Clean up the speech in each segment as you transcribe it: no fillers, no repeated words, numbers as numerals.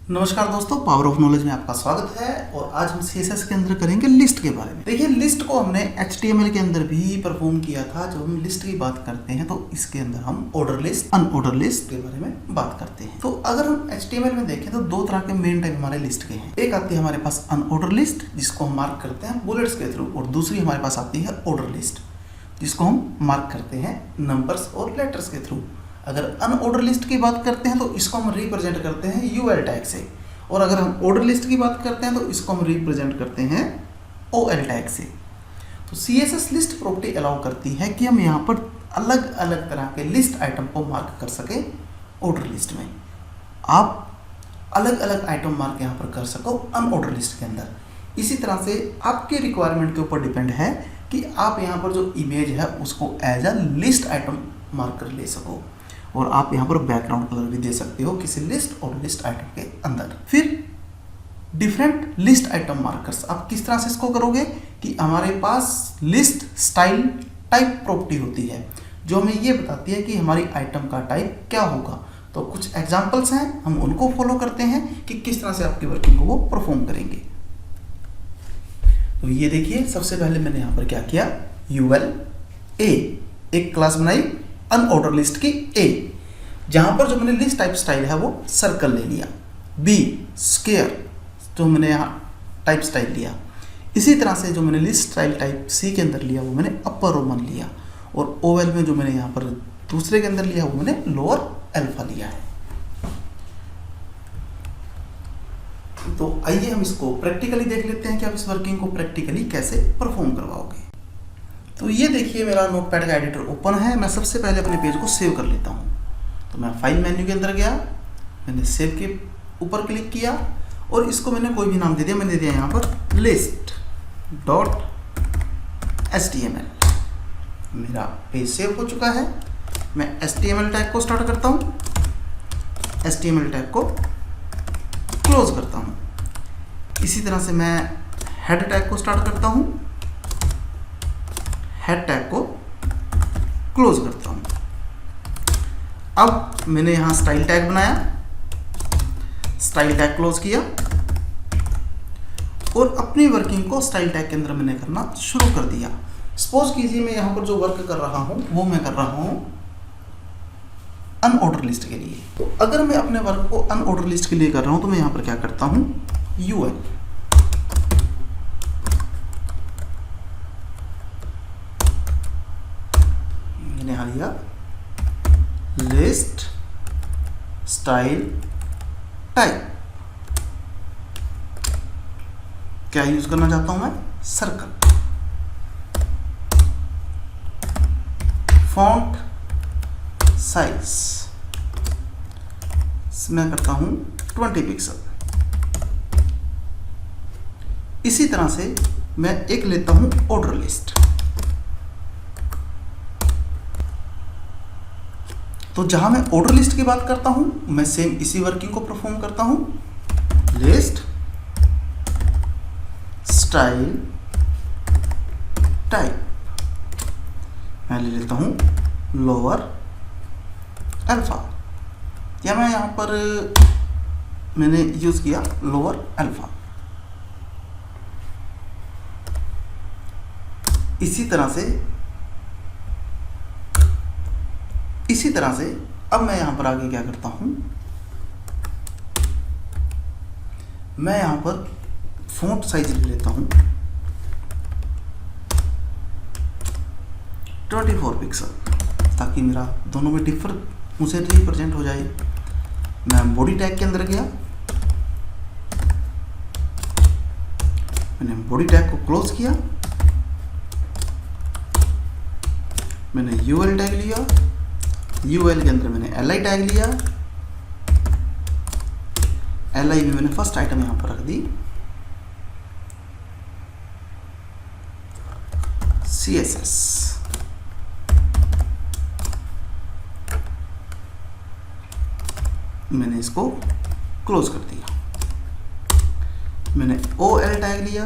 नमस्कार दोस्तों, power of knowledge में आपका स्वागत है। और आज हम CSS के अंदर करेंगे लिस्ट के बारे में। देखिए, लिस्ट को हमने HTML के अंदर भी परफॉर्म किया था। जब हम लिस्ट की बात करते हैं तो इसके अंदर हम ऑर्डर लिस्ट, अनऑर्डर लिस्ट के बारे में बात करते हैं। तो अगर हम HTML में देखें तो दो तरह के मेन टाइप हमारे लिस्ट के हैं। एक आती है हमारे पास अनऑर्डर लिस्ट, जिसको हम मार्क करते हैं बुलेट्स के थ्रू, और दूसरी हमारे पास आती है ऑर्डर लिस्ट, जिसको हम मार्क करते हैं नंबर्स और लेटर्स के थ्रू। अगर अनऑर्डर लिस्ट की बात करते हैं तो इसको हम रिप्रेजेंट करते हैं UL टैग से, और अगर हम ऑर्डर लिस्ट की बात करते हैं तो इसको हम रिप्रेजेंट करते हैं OL टैग से। तो CSS लिस्ट प्रॉपर्टी अलाउ करती है कि हम यहाँ पर अलग अलग तरह के लिस्ट आइटम को मार्क कर सके ऑर्डर लिस्ट में। आप अलग अलग आइटम मार्क यहाँ पर कर सको अनऑर्डर लिस्ट के अंदर। इसी तरह से आपके रिक्वायरमेंट के ऊपर डिपेंड है कि आप यहाँ पर जो इमेज है उसको as a list item mark कर ले सको, और आप यहाँ पर बैकग्राउंड कलर भी दे सकते हो किसी लिस्ट और लिस्ट आइटम के अंदर। फिर डिफरेंट लिस्ट आइटम मार्कर्स आप किस तरह से इसको करोगे कि हमारे पास लिस्ट स्टाइल टाइप प्रॉपर्टी होती है जो हमें ये बताती है कि हमारी आइटम का टाइप क्या होगा। तो कुछ एग्जांपल्स हैं, हम उनको फॉलो करते हैं कि किस तरह से आपकी वर्किंग को वो परफॉर्म करेंगे। तो ये देखिए, सबसे पहले मैंने यहाँ पर क्या किया, UL A एक क्लास बनाई अनऑर्डर लिस्ट की A, जहां पर जो मैंने लिस्ट टाइप स्टाइल है वो सर्कल ले लिया। B स्क्वायर जो मैंने यहाँ टाइप स्टाइल लिया। इसी तरह से जो मैंने लिस्ट स्टाइल टाइप C के अंदर लिया वो मैंने अपर रोमन लिया, और OL में जो मैंने यहाँ पर दूसरे के अंदर लिया वो मैंने लोअर अल्फा लिया है। तो आइए हम इसको प्रैक्टिकली देख लेते हैं कि आप इस वर्किंग को प्रैक्टिकली कैसे परफॉर्म करवाओगे। तो ये देखिए, मेरा नोटपैड का एडिटर ओपन है। मैं सबसे पहले अपने पेज को सेव कर लेता हूँ। तो मैं फाइल मेन्यू के अंदर गया, मैंने सेव के ऊपर क्लिक किया और इसको मैंने कोई भी नाम दे दिया। मैंने दे दिया यहाँ पर list.html। मेरा पेज सेव हो चुका है। मैं HTML टैग को स्टार्ट करता हूँ, HTML टैग को क्लोज करता हूँ। इसी तरह से मैं हेड टैग को स्टार्ट करता हूँ, हेड टैग को क्लोज करता हूं। अब मैंने यहां स्टाइल टैग बनाया, स्टाइल टैग क्लोज किया, और अपनी वर्किंग को स्टाइल टैग के अंदर मैंने करना शुरू कर दिया। सपोज कीजिए मैं यहां पर जो वर्क कर रहा हूं वो मैं कर रहा हूं अनऑर्डर लिस्ट के लिए। तो अगर मैं अपने वर्क को अनऑर्डर लिस्ट के लिए कर रहा हूं तो मैं यहां पर क्या करता हूं, UL लिया लिस्ट स्टाइल टाइप। क्या यूज करना चाहता हूं मैं, सर्कल। फॉन्ट साइज मैं करता हूं 20 पिक्सल। इसी तरह से मैं एक लेता हूं ऑर्डर लिस्ट। तो जहां मैं ऑर्डर लिस्ट की बात करता हूं मैं सेम इसी वर्किंग को परफॉर्म करता हूं, लिस्ट स्टाइल टाइप। मैं ले लेता हूं लोअर अल्फा, या मैं यहां पर मैंने यूज किया लोअर अल्फा। इसी तरह से अब मैं यहां पर आगे क्या करता हूं, मैं यहां पर फॉन्ट साइज ले लेता हूं 24 पिक्सल, ताकि मेरा दोनों में डिफर मुझे रिप्रेजेंट हो जाए। मैं बॉडी टैग के अंदर गया, मैंने बॉडी टैग को क्लोज किया, मैंने UL टैग लिया, UL के अंदर मैंने LI टैग लिया, LI में मैंने फर्स्ट आइटम यहां पर रख दी CSS। मैंने इसको क्लोज कर दिया। मैंने OL टैग लिया,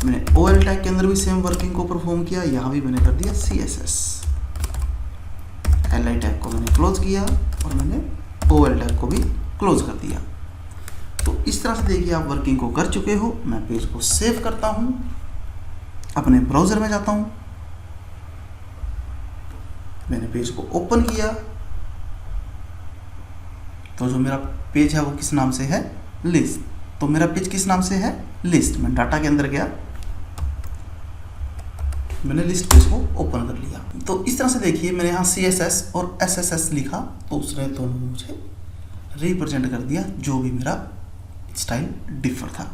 मैंने OL टैग के अंदर भी सेम वर्किंग को परफॉर्म किया, यहां भी मैंने कर दिया CSS। LI टैग को मैंने क्लोज किया और मैंने OL टैग को भी क्लोज कर दिया। तो इस तरह से देखिए आप वर्किंग को कर चुके हो। मैं पेज को सेव करता हूं, अपने ब्राउजर में जाता हूं, मैंने पेज को ओपन किया तो जो मेरा पेज है वो किस नाम से है, लिस्ट। तो मेरा पेज किस नाम से है, लिस्ट। मैं डाटा के अंदर गया, मैंने लिस्ट पेज को ओपन कर लिया। तो इस तरह से देखिए मैंने यहाँ CSS और SSS लिखा तो उसने दोनों मुझे रिप्रेजेंट कर दिया जो भी मेरा स्टाइल डिफर था।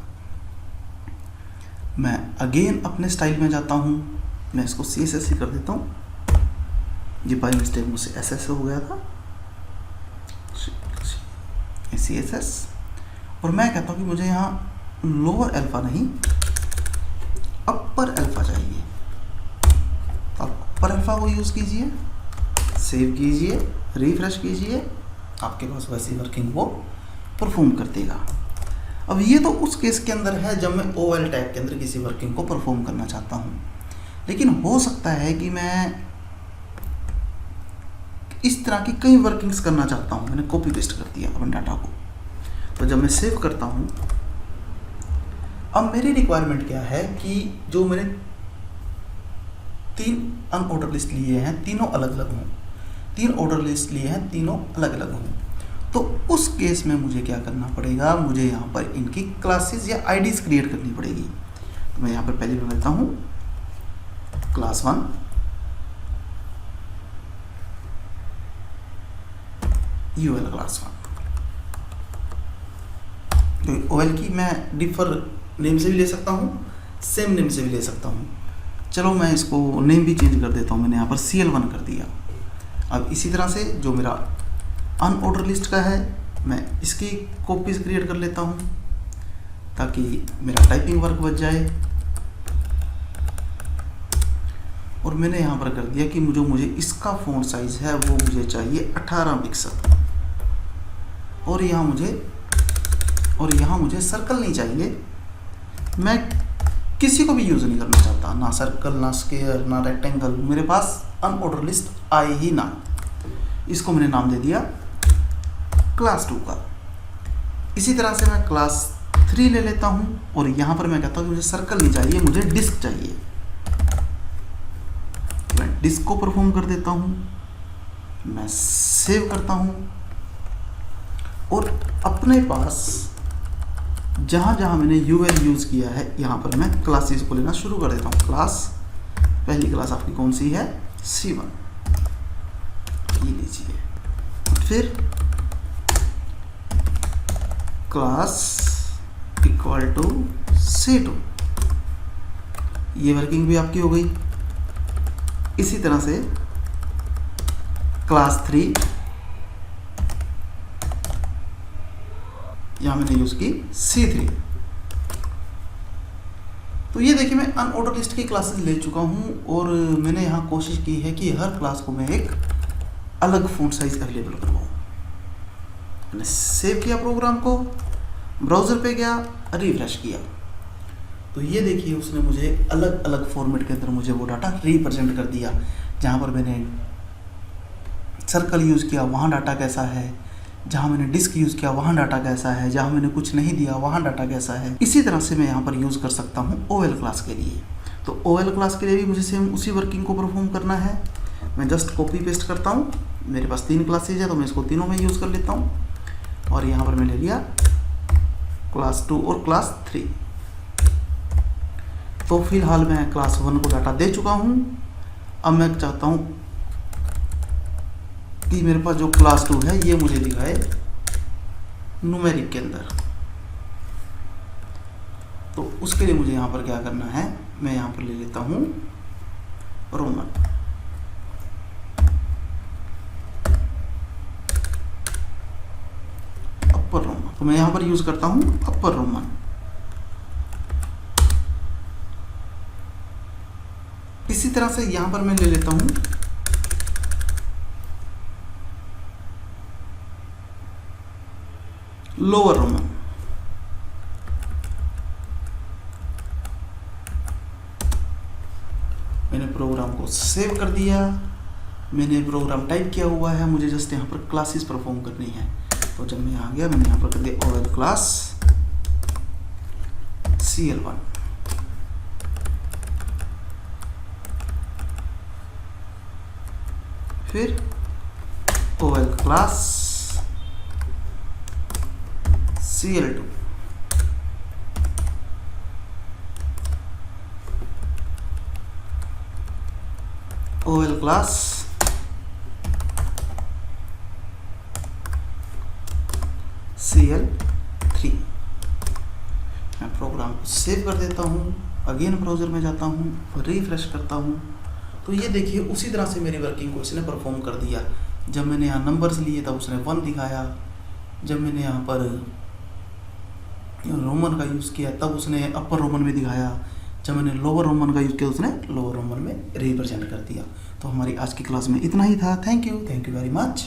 मैं अगेन अपने स्टाइल में जाता हूँ, मैं इसको CSS ही कर देता हूँ, ये बाय मिस्टेक मुझसे SS हो गया था, CSS। और मैं कहता हूँ कि मुझे यहाँ लोअर अल्फा नहीं अपर अल्फा चाहिए। तो आप अपर अल्फा को यूज़ कीजिए, सेव कीजिए, रिफ्रेश कीजिए, आपके पास वैसी वर्किंग वो परफॉर्म कर देगा। अब ये तो उस केस के अंदर है जब मैं OL टैग के अंदर किसी वर्किंग को परफॉर्म करना चाहता हूँ। लेकिन हो सकता है कि मैं इस तरह की कई वर्किंग्स करना चाहता हूँ। मैंने कॉपी पेस्ट कर दिया अपने डाटा को, तो जब मैं सेव करता हूँ, अब मेरी रिक्वायरमेंट क्या है कि जो मैंने 3 अनऑर्डर लिस्ट लिए हैं तीनों अलग अलग हों, 3 ऑर्डर लिस्ट लिए हैं तीनों अलग अलग हों। तो उस केस में मुझे क्या करना पड़ेगा, मुझे यहाँ पर इनकी क्लासेस या आईडीज क्रिएट करनी पड़ेगी। तो मैं यहाँ पर पहले में लेता हूँ क्लास 1, UL क्लास 1। तो OL की मैं डिफर नेम से भी ले सकता हूँ, सेम नेम से भी ले सकता हूँ। चलो मैं इसको नेम भी चेंज कर देता हूँ, मैंने यहाँ पर CL1 कर दिया। अब इसी तरह से जो मेरा अनऑर्डर लिस्ट का है मैं इसकी कॉपीज क्रिएट कर लेता हूँ ताकि मेरा टाइपिंग वर्क बच जाए। और मैंने यहाँ पर कर दिया कि मुझे इसका फ़ॉन्ट साइज है वो मुझे चाहिए 18 पिक्सल, और यहाँ मुझे सर्कल नहीं चाहिए। मैं किसी को भी यूज़ नहीं करना चाहता, ना सर्कल, ना स्क्वायर, ना रेक्टेंगल, मेरे पास अनऑर्डर लिस्ट आए ही ना। इसको मैंने नाम दे दिया क्लास 2 का। इसी तरह से मैं क्लास 3 ले लेता हूँ और यहाँ पर मैं कहता हूँ मुझे सर्कल नहीं चाहिए, मुझे डिस्क चाहिए। मैं डिस्क को परफॉर्म कर देता हूँ, मैं सेव करता हूँ और अपने पास जहाँ जहाँ मैंने UL यूज़ किया है यहाँ पर मैं क्लासेस को लेना शुरू कर देता हूँ। क्लास, पहली क्लास आपकी कौन सी है, C1, ये लीजिए। फिर क्लास इक्वल टू C2, ये वर्किंग भी आपकी हो गई। इसी तरह से क्लास 3, यहाँ मैंने यूज़ की C3। तो ये देखिए मैं अनऑर्डर लिस्ट की क्लासेस ले चुका हूँ और मैंने यहाँ कोशिश की है कि हर क्लास को मैं एक अलग फ़ॉन्ट साइज अवेलेबल करवाऊँ। मैंने सेव किया प्रोग्राम को, ब्राउज़र पे गया, रिफ्रेश किया, तो ये देखिए उसने मुझे अलग अलग फॉर्मेट के अंदर मुझे वो डाटा रिप्रेजेंट कर दिया। जहाँ पर मैंने सर्कल यूज़ किया वहाँ डाटा कैसा है, जहाँ मैंने डिस्क यूज़ किया वहाँ डाटा कैसा है, जहाँ मैंने कुछ नहीं दिया वहाँ डाटा कैसा है। इसी तरह से मैं यहाँ पर यूज़ कर सकता हूँ OL क्लास के लिए। तो OL क्लास के लिए भी मुझे सेम उसी वर्किंग को परफॉर्म करना है। मैं जस्ट कॉपी पेस्ट करता हूँ, मेरे पास 3 क्लासेज है तो मैं इसको तीनों में यूज़ कर लेता हूँ और यहाँ पर मैं ले लिया क्लास 2 और क्लास 3। तो फिलहाल मैं क्लास 1 को डाटा दे चुका हूँ। अब मैं चाहता हूँ कि मेरे पास जो क्लास 2 है ये मुझे दिखाए न्यूमेरिक के अंदर। तो उसके लिए मुझे यहाँ पर क्या करना है, मैं यहाँ पर ले लेता हूँ रोमन। अपर रोमन, तो मैं यहाँ पर यूज़ करता हूँ अपर रोमन। इसी तरह से यहाँ पर मैं ले लेता हूँ लोअर रोमन। मैंने प्रोग्राम को सेव कर दिया, मैंने प्रोग्राम टाइप किया हुआ है, मुझे जस्ट यहाँ पर क्लासेस परफॉर्म करनी है। तो जब मैं यहाँ आ गया, मैंने यहाँ पर कर दिया OL क्लास CL1, फिर OL class CL2, OL class CL3। मैं प्रोग्राम को सेव कर देता हूँ, अगेन ब्राउज़र में जाता हूँ, रिफ्रेश करता हूँ, तो ये देखिए उसी तरह से मेरी वर्किंग को इसने परफॉर्म कर दिया। जब मैंने यहाँ नंबर्स लिए तब उसने 1 दिखाया, जब मैंने यहाँ पर रोमन का यूज़ किया तब उसने अपर रोमन में दिखाया, जब मैंने लोअर रोमन का यूज़ किया उसने लोअर रोमन में रिप्रेजेंट कर दिया। तो हमारी आज की क्लास में इतना ही था। Thank you very much.